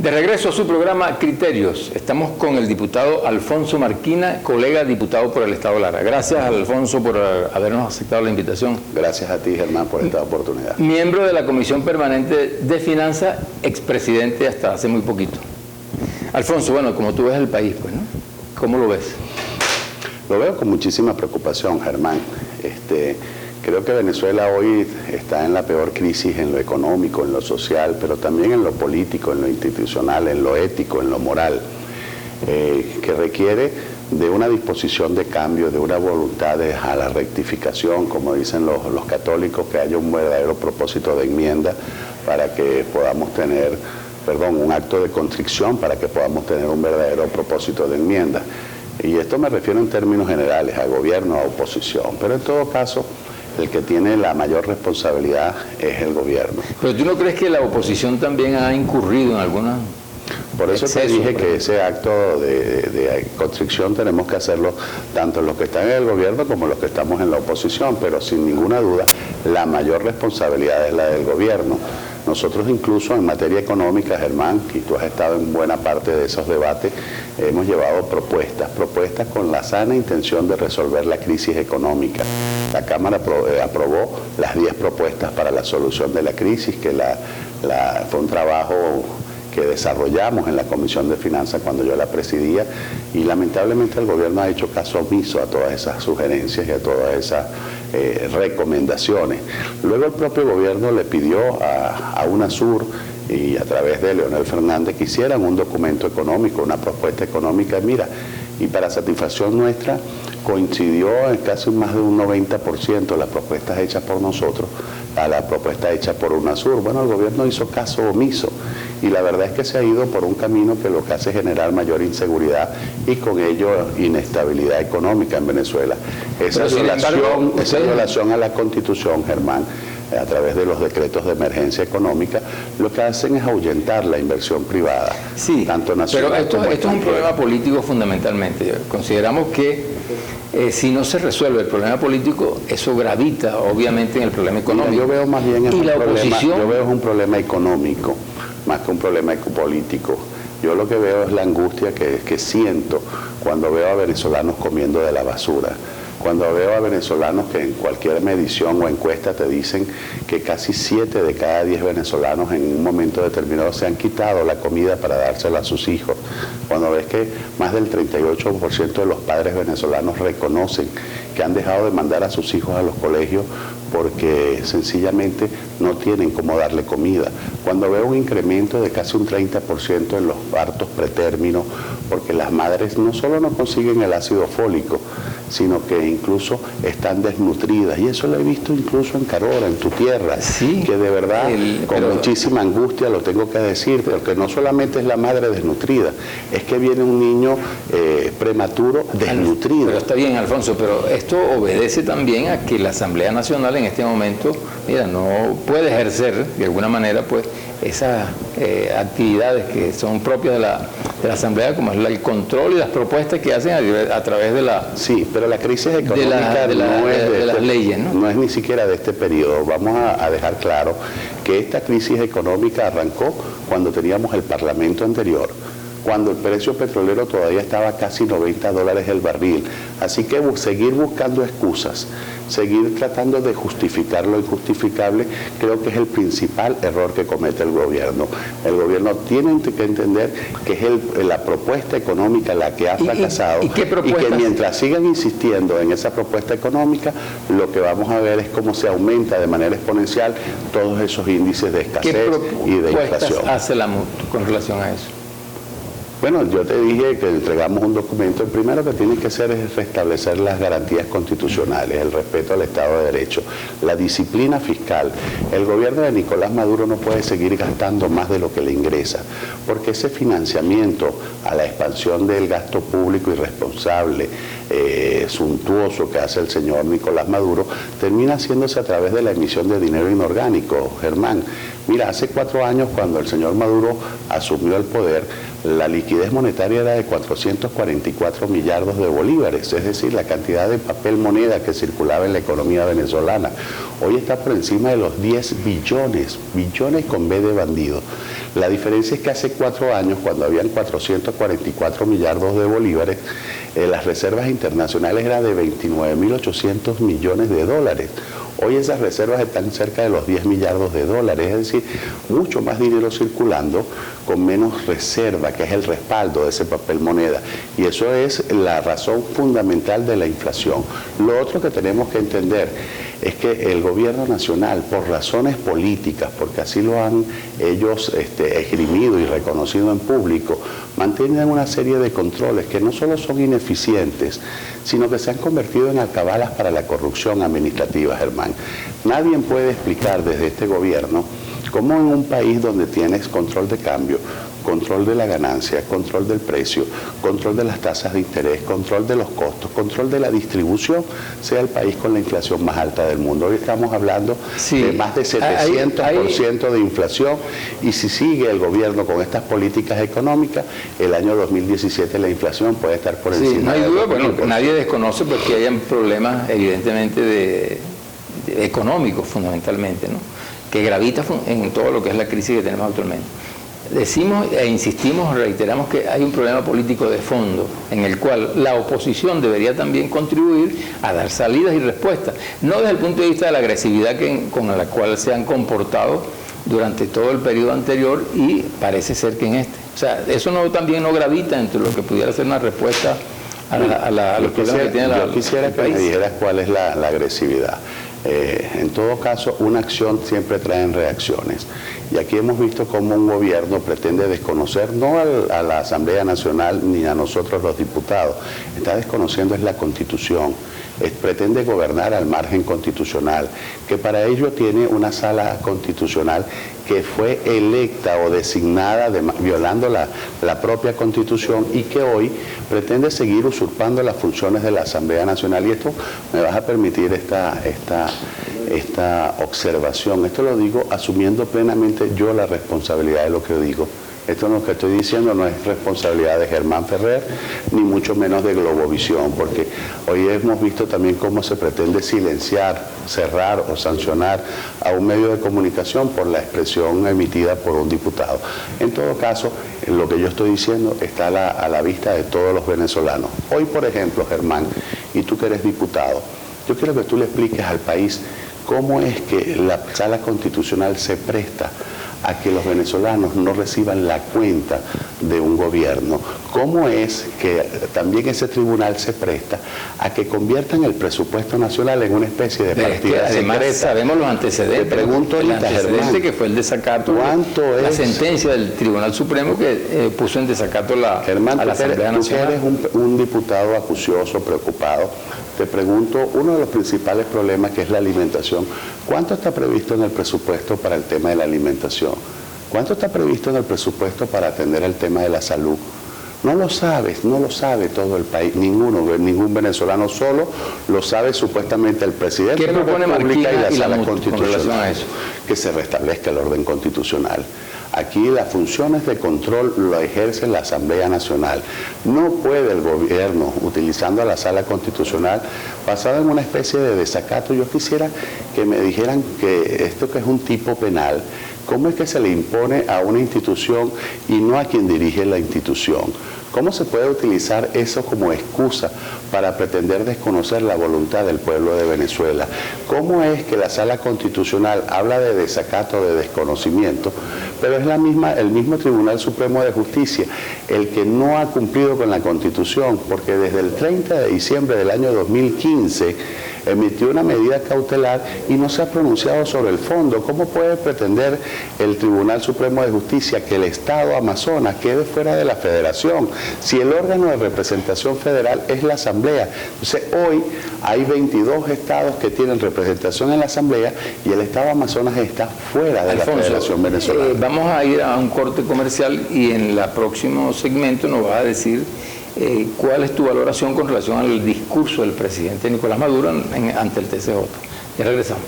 De regreso a su programa Criterios, estamos con el diputado Alfonso Marquina, colega diputado por el Estado Lara. Gracias, Alfonso, por habernos aceptado la invitación. Gracias a ti, Germán, por esta oportunidad. Miembro de la Comisión Permanente de Finanzas, expresidente hasta hace muy poquito. Alfonso, bueno, como tú ves el país, pues, ¿no? ¿Cómo lo ves? Lo veo con muchísima preocupación, Germán. Creo que Venezuela hoy está en la peor crisis en lo económico, en lo social, pero también en lo político, en lo institucional, en lo ético, en lo moral, que requiere de una disposición de cambio, de una voluntad a la rectificación, como dicen los católicos, que haya un verdadero propósito de enmienda para que podamos tener, un acto de contrición para que podamos tener un verdadero propósito de enmienda. Y esto me refiero en términos generales, a gobierno, a oposición, pero en todo caso, el que tiene la mayor responsabilidad es el gobierno. ¿Pero tú no crees que la oposición también ha incurrido en alguna? Por eso te dije que ese acto de constricción tenemos que hacerlo tanto los que están en el gobierno como los que estamos en la oposición, pero sin ninguna duda la mayor responsabilidad es la del gobierno. Nosotros incluso en materia económica, Germán, y tú has estado en buena parte de esos debates, hemos llevado propuestas con la sana intención de resolver la crisis económica. La Cámara aprobó las 10 propuestas para la solución de la crisis, que fue un trabajo que desarrollamos en la Comisión de Finanzas cuando yo la presidía, y lamentablemente el gobierno ha hecho caso omiso a todas esas sugerencias y a todas esas recomendaciones. Luego el propio gobierno le pidió a UNASUR y a través de Leonel Fernández que hicieran un documento económico, una propuesta económica, y para satisfacción nuestra coincidió en casi más de un 90% las propuestas hechas por nosotros a la propuesta hecha por UNASUR. Bueno, el gobierno hizo caso omiso y la verdad es que se ha ido por un camino que lo que hace es generar mayor inseguridad y con ello inestabilidad económica en Venezuela. Esa relación a la Constitución, Germán, a través de los decretos de emergencia económica, lo que hacen es ahuyentar la inversión privada. Sí, tanto nacional pero esto es un problema político fundamentalmente. Consideramos que si no se resuelve el problema político, eso gravita obviamente en el problema económico. Mira, yo veo más bien un problema económico, más que un problema político. Yo lo que veo es la angustia que siento cuando veo a venezolanos comiendo de la basura. Cuando veo a venezolanos que en cualquier medición o encuesta te dicen que casi 7 de cada 10 venezolanos en un momento determinado se han quitado la comida para dársela a sus hijos. Cuando ves que más del 38% de los padres venezolanos reconocen que han dejado de mandar a sus hijos a los colegios porque sencillamente no tienen cómo darle comida. Cuando veo un incremento de casi un 30% en los partos pretérminos, porque las madres no solo no consiguen el ácido fólico, sino que incluso están desnutridas. Y eso lo he visto incluso en Carora, en tu tierra, sí, que de verdad, con muchísima angustia lo tengo que decir, porque no solamente es la madre desnutrida, es que viene un niño prematuro desnutrido. Pero está bien, Alfonso, pero esto obedece también a que la Asamblea Nacional en este momento, no puede ejercer de alguna manera pues esas actividades que son propias de la Asamblea, como es el control y las propuestas que hacen a través de la... Sí, pero la crisis económica de las leyes, ¿no? No es ni siquiera de este periodo. Vamos a dejar claro que esta crisis económica arrancó cuando teníamos el Parlamento anterior, cuando el precio petrolero todavía estaba casi $90 el barril. Así que seguir buscando excusas, seguir tratando de justificar lo injustificable, creo que es el principal error que comete el gobierno. El gobierno tiene que entender que es la propuesta económica la que ha fracasado y que mientras sigan insistiendo en esa propuesta económica, lo que vamos a ver es cómo se aumenta de manera exponencial todos esos índices de escasez y de inflación. ¿Qué propuestas hace la MUD con relación a eso? Bueno, yo te dije que entregamos un documento. El primero que tiene que hacer es restablecer las garantías constitucionales, el respeto al Estado de Derecho, la disciplina fiscal. El gobierno de Nicolás Maduro no puede seguir gastando más de lo que le ingresa, porque ese financiamiento a la expansión del gasto público irresponsable, suntuoso que hace el señor Nicolás Maduro, termina haciéndose a través de la emisión de dinero inorgánico, Germán. Mira, hace 4 años cuando el señor Maduro asumió el poder, la liquidez monetaria era de 444 millardos de bolívares, es decir, la cantidad de papel moneda que circulaba en la economía venezolana. Hoy está por encima de los 10 billones, billones con B de bandido. La diferencia es que hace 4 años, cuando habían 444 millardos de bolívares, las reservas internacionales eran de 29.800 millones de dólares. Hoy esas reservas están cerca de los 10 millardos de dólares, es decir, mucho más dinero circulando con menos reserva, que es el respaldo de ese papel moneda. Y eso es la razón fundamental de la inflación. Lo otro que tenemos que entender es que el gobierno nacional, por razones políticas, porque así lo han ellos esgrimido y reconocido en público, mantienen una serie de controles que no solo son ineficientes, sino que se han convertido en alcabalas para la corrupción administrativa, Germán. Nadie puede explicar desde este gobierno cómo en un país donde tienes control de cambio, control de la ganancia, control del precio, control de las tasas de interés, control de los costos, control de la distribución, sea el país con la inflación más alta del mundo. Hoy estamos hablando de más de 700% de inflación, y si sigue el gobierno con estas políticas económicas, el año 2017 la inflación puede estar por encima. No hay duda, bueno, nadie desconoce porque hayan problemas evidentemente económicos fundamentalmente, ¿no?, que gravita en todo lo que es la crisis que tenemos actualmente. Decimos e insistimos, reiteramos que hay un problema político de fondo en el cual la oposición debería también contribuir a dar salidas y respuestas, no desde el punto de vista de la agresividad con la cual se han comportado durante todo el periodo anterior y parece ser que en este. O sea, eso también no gravita entre lo que pudiera ser una respuesta a los problemas que tiene Yo quisiera que me dijeras cuál es la agresividad. En todo caso, una acción siempre trae reacciones. Y aquí hemos visto cómo un gobierno pretende desconocer, no a la Asamblea Nacional ni a nosotros los diputados, está desconociendo es la Constitución. Pretende gobernar al margen constitucional, que para ello tiene una sala constitucional que fue electa o designada violando la propia Constitución, y que hoy pretende seguir usurpando las funciones de la Asamblea Nacional. Y esto, me vas a permitir esta observación, esto lo digo asumiendo plenamente yo la responsabilidad de lo que digo. Esto lo que estoy diciendo no es responsabilidad de Germán Ferrer, ni mucho menos de Globovisión, porque hoy hemos visto también cómo se pretende silenciar, cerrar o sancionar a un medio de comunicación por la expresión emitida por un diputado. En todo caso, lo que yo estoy diciendo está a la vista de todos los venezolanos. Hoy, por ejemplo, Germán, y tú que eres diputado, yo quiero que tú le expliques al país cómo es que la Sala Constitucional se presta a que los venezolanos no reciban la cuenta de un gobierno. ¿Cómo es que también ese tribunal se presta a que conviertan el presupuesto nacional en una especie de partida secreta? Sabemos los antecedentes. Te pregunto ahorita, Germán, que fue el desacato, la sentencia del Tribunal Supremo que puso en desacato a la Asamblea Nacional. Tú que eres un diputado acucioso, preocupado, te pregunto, uno de los principales problemas, que es la alimentación, ¿cuánto está previsto en el presupuesto para el tema de la alimentación? ¿Cuánto está previsto en el presupuesto para atender el tema de la salud? No lo sabes, no lo sabe todo el país, ningún venezolano, solo lo sabe supuestamente el presidente de la República y la Sala Constitucional, que se restablezca el orden constitucional. Aquí las funciones de control lo ejerce la Asamblea Nacional. No puede el gobierno, utilizando a la Sala Constitucional, basado en una especie de desacato. Yo quisiera que me dijeran que esto, que es un tipo penal, ¿cómo es que se le impone a una institución y no a quien dirige la institución? ¿Cómo se puede utilizar eso como excusa para pretender desconocer la voluntad del pueblo de Venezuela? ¿Cómo es que la Sala Constitucional habla de desacato, de desconocimiento, pero es el mismo Tribunal Supremo de Justicia el que no ha cumplido con la Constitución, porque desde el 30 de diciembre del año 2015 emitió una medida cautelar y no se ha pronunciado sobre el fondo? ¿Cómo puede pretender el Tribunal Supremo de Justicia que el Estado Amazonas quede fuera de la Federación, si el órgano de representación federal es la Asamblea? Entonces, hoy hay 22 estados que tienen representación en la Asamblea y el Estado Amazonas está fuera de la Federación Venezolana. Vamos a ir a un corte comercial y en el próximo segmento nos va a decir cuál es tu valoración con relación al discurso del presidente Nicolás Maduro ante el TCJ. Ya regresamos.